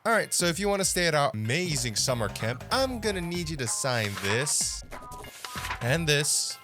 Alright, so if you want to stay at our amazing summer camp, I'm gonna need you to sign this, and this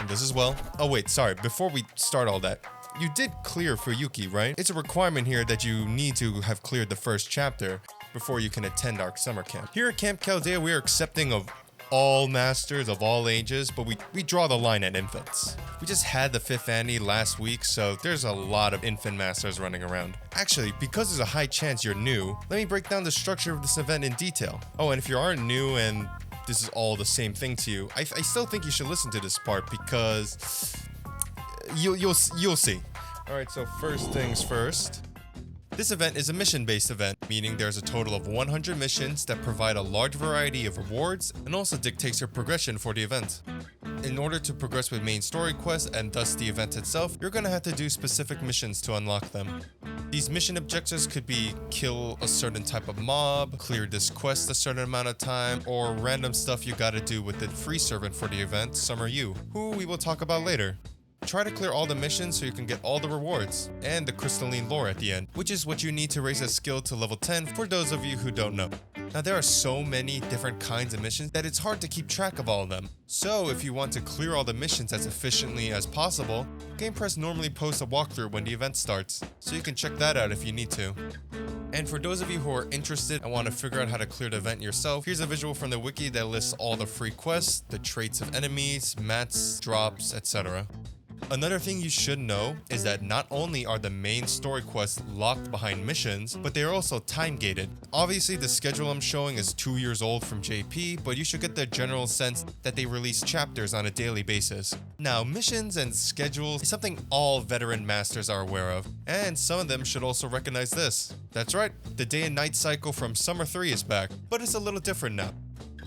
as well. Oh wait, sorry, before we start all that, you did clear Fuyuki, right? It's a requirement here that you need to have cleared the first chapter before you can attend our summer camp. Here at Camp Chaldea, we are accepting of all masters of all ages, but we draw the line at infants. We just had the 5th Annie last week, so there's a lot of infant masters running around. Actually, because there's a high chance you're new, let me break down the structure of this event in detail. Oh, and if you aren't new and this is all the same thing to you, I still think you should listen to this part because you'll see. Alright, so first things first. This event is a mission-based event, meaning there's a total of 100 missions that provide a large variety of rewards and also dictates your progression for the event. In order to progress with main story quests and thus the event itself, you're gonna have to do specific missions to unlock them. These mission objectives could be kill a certain type of mob, clear this quest a certain amount of time, or random stuff you gotta do with the free servant for the event, Summer U, who we will talk about later. Try to clear all the missions so you can get all the rewards, and the crystalline lore at the end, which is what you need to raise a skill to level 10 for those of you who don't know. Now there are so many different kinds of missions that it's hard to keep track of all of them. So if you want to clear all the missions as efficiently as possible, GamePress normally posts a walkthrough when the event starts, so you can check that out if you need to. And for those of you who are interested and want to figure out how to clear the event yourself, here's a visual from the wiki that lists all the free quests, the traits of enemies, mats, drops, etc. Another thing you should know is that not only are the main story quests locked behind missions, but they are also time-gated. Obviously, the schedule I'm showing is 2 years old from JP, but you should get the general sense that they release chapters on a daily basis. Now, missions and schedules is something all veteran masters are aware of, and some of them should also recognize this. That's right, the day and night cycle from Summer 3 is back, but it's a little different now.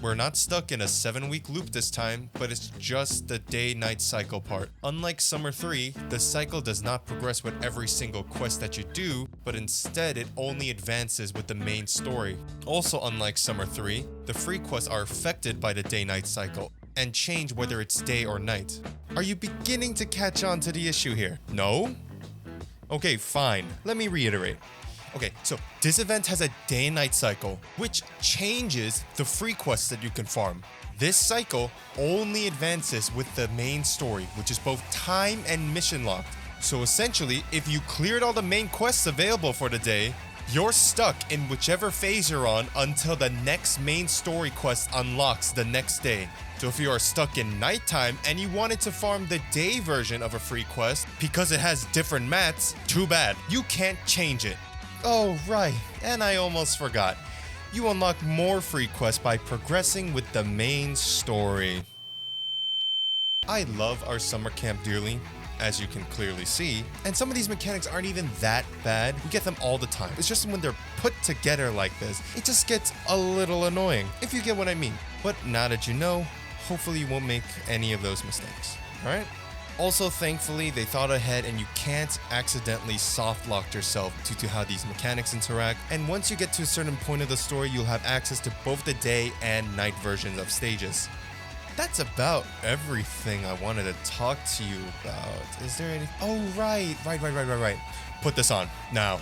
We're not stuck in a 7-week loop this time, but it's just the day-night cycle part. Unlike Summer 3, the cycle does not progress with every single quest that you do, but instead it only advances with the main story. Also unlike Summer 3, the free quests are affected by the day-night cycle and change whether it's day or night. Are you beginning to catch on to the issue here? No? Okay, fine. Let me reiterate. Okay, so this event has a day and night cycle, which changes the free quests that you can farm. This cycle only advances with the main story, which is both time and mission locked. So essentially, if you cleared all the main quests available for the day, you're stuck in whichever phase you're on until the next main story quest unlocks the next day. So if you are stuck in nighttime and you wanted to farm the day version of a free quest because it has different mats, too bad. You can't change it. Oh, right, and I almost forgot. You unlock more free quests by progressing with the main story. I love our summer camp dearly, as you can clearly see, and some of these mechanics aren't even that bad. We get them all the time. It's just when they're put together like this, it just gets a little annoying, if you get what I mean. But now that you know, hopefully you won't make any of those mistakes, alright? Also, thankfully, they thought ahead and you can't accidentally soft lock yourself due to how these mechanics interact. And once you get to a certain point of the story, you'll have access to both the day and night versions of stages. That's about everything I wanted to talk to you about. Is there any? Oh, right. Put this on, now.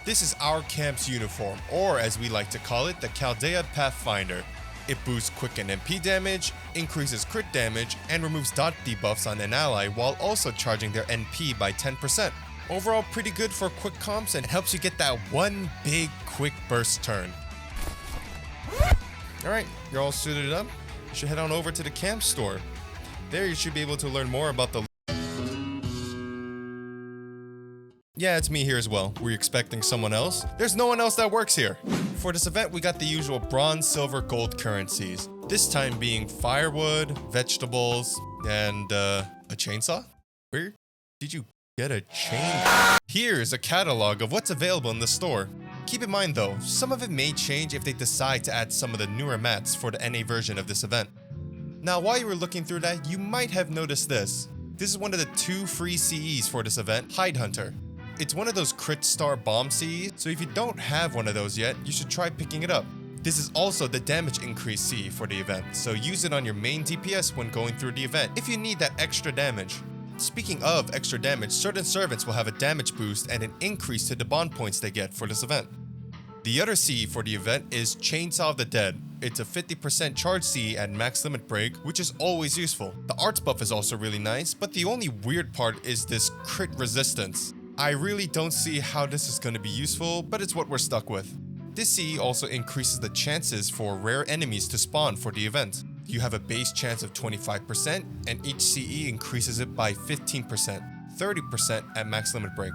This is our camp's uniform, or as we like to call it, the Chaldea Pathfinder. It boosts quick and MP damage, increases crit damage, and removes dot debuffs on an ally while also charging their NP by 10%. Overall pretty good for quick comps and helps you get that one big quick burst turn. Alright, you're all suited up? You should head on over to the camp store. There you should be able to learn more about the... Yeah, it's me here as well. Were you expecting someone else? There's no one else that works here. For this event, we got the usual bronze, silver, gold currencies. This time being firewood, vegetables, and a chainsaw? Where did you get a chain? Here's a catalog of what's available in the store. Keep in mind though, some of it may change if they decide to add some of the newer mats for the NA version of this event. Now, while you were looking through that, you might have noticed this. This is one of the 2 free CEs for this event, Hide Hunter. It's one of those crit star bomb CEs, so if you don't have one of those yet, you should try picking it up. This is also the damage increase CE for the event, so use it on your main DPS when going through the event if you need that extra damage. Speaking of extra damage, certain servants will have a damage boost and an increase to the bond points they get for this event. The other CE for the event is Chainsaw of the Dead. It's a 50% charge CE at max limit break, which is always useful. The arts buff is also really nice, but the only weird part is this crit resistance. I really don't see how this is going to be useful, but it's what we're stuck with. This CE also increases the chances for rare enemies to spawn for the event. You have a base chance of 25%, and each CE increases it by 15%, 30% at max limit break.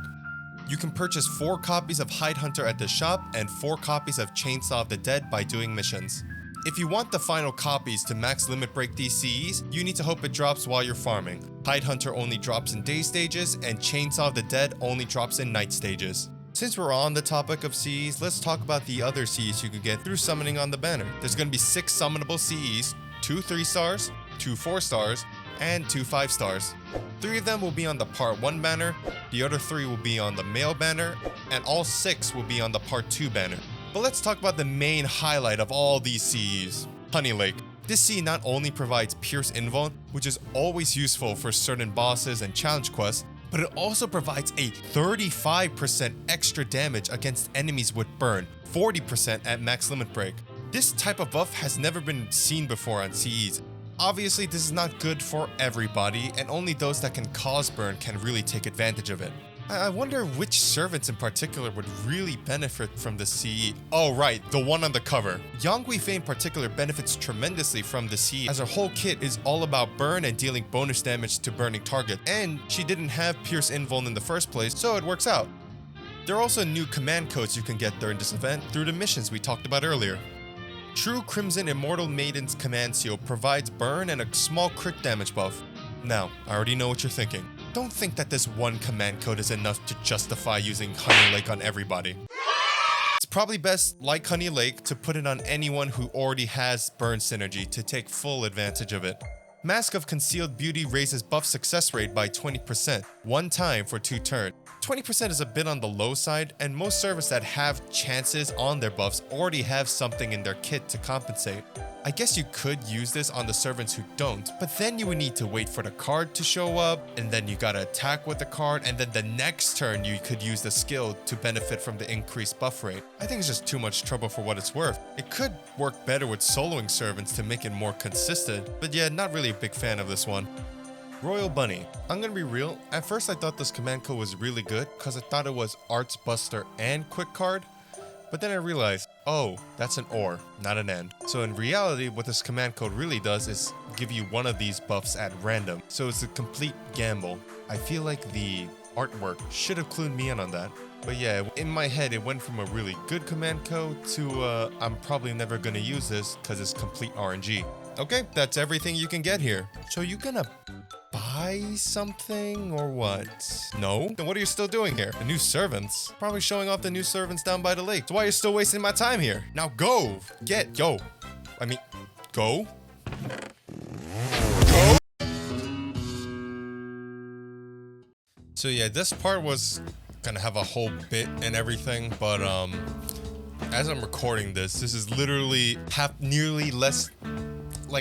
You can purchase 4 copies of Hide Hunter at the shop and 4 copies of Chainsaw of the Dead by doing missions. If you want the final copies to max limit break these CEs, you need to hope it drops while you're farming. Hide Hunter only drops in day stages, and Chainsaw of the Dead only drops in night stages. Since we're on the topic of CEs, let's talk about the other CEs you can get through summoning on the banner. There's going to be 6 summonable CEs, 2 3 stars, 2 4 stars, and 2 5 stars. 3 of them will be on the Part 1 banner, the other 3 will be on the Mail banner, and all 6 will be on the Part 2 banner. But let's talk about the main highlight of all these CEs, Honey Lake. This CE not only provides Pierce Invuln, which is always useful for certain bosses and challenge quests, but it also provides a 35% extra damage against enemies with burn, 40% at max limit break. This type of buff has never been seen before on CEs. Obviously, this is not good for everybody, and only those that can cause burn can really take advantage of it. I wonder which servants in particular would really benefit from the CE. Oh right, the one on the cover. Yang Guifei in particular benefits tremendously from the CE, as her whole kit is all about burn and dealing bonus damage to burning target, and she didn't have Pierce Invuln in the first place, so it works out. There are also new command codes you can get during this event through the missions we talked about earlier. True Crimson Immortal Maiden's command seal provides burn and a small crit damage buff. Now, I already know what you're thinking. Don't think that this one command code is enough to justify using Honey Lake on everybody. It's probably best, like Honey Lake, to put it on anyone who already has burn synergy to take full advantage of it. Mask of Concealed Beauty raises buff success rate by 20%, one time for 2 turns. 20% is a bit on the low side, and most servers that have chances on their buffs already have something in their kit to compensate. I guess you could use this on the servants who don't, but then you would need to wait for the card to show up, and then you gotta attack with the card, and then the next turn you could use the skill to benefit from the increased buff rate. I think it's just too much trouble for what it's worth. It could work better with soloing servants to make it more consistent, but yeah, not really a big fan of this one. Royal Bunny. I'm gonna be real, at first I thought this command code was really good because I thought it was Arts Buster and Quick Card, but then I realized, oh, that's an or, not an and. So in reality, what this command code really does is give you one of these buffs at random, so it's a complete gamble. I feel like the artwork should have clued me in on that. But yeah, in my head it went from a really good command code to I'm probably never gonna use this because it's complete RNG. Okay, that's everything you can get here. So you gonna buy something or what? No? Then what are you still doing here? The new servants? Probably showing off the new servants down by the lake. So why are you still wasting my time here? Now go! Go! Go? Go! So yeah, this part was gonna have a whole bit and everything, but as I'm recording this is literally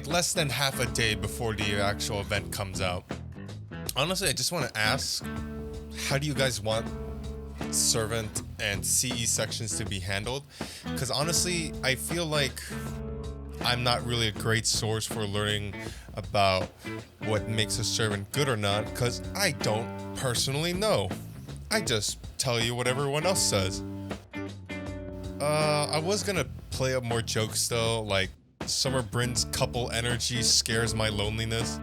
less than half a day before the actual event comes out. Honestly, I just want to ask, how do you guys want servant and CE sections to be handled? Because honestly, I feel like I'm not really a great source for learning about what makes a servant good or not, because I don't personally know. I just tell you what everyone else says. I was gonna play up more jokes though, like Summer Bryn's couple energy scares my loneliness.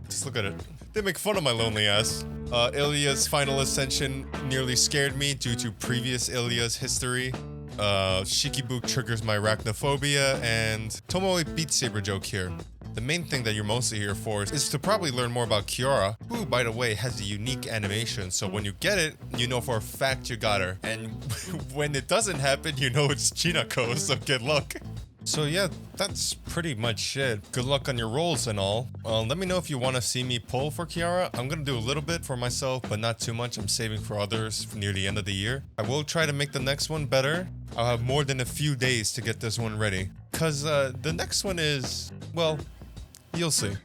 Just look at it. They make fun of my lonely ass. Ilya's final ascension nearly scared me due to previous Ilya's history. Shikibu triggers my arachnophobia, and Tomoe Beat Saber joke here. The main thing that you're mostly here for is to probably learn more about Kiara, who, by the way, has a unique animation, so when you get it, you know for a fact you got her. And when it doesn't happen, you know it's Chinako, so good luck. So yeah, that's pretty much it. Good luck on your rolls and all. Let me know if you want to see me pull for Kiara. I'm gonna do a little bit for myself, but not too much. I'm saving for others near the end of the year. I will try to make the next one better. I'll have more than a few days to get this one ready. Cause the next one is, well, you'll see.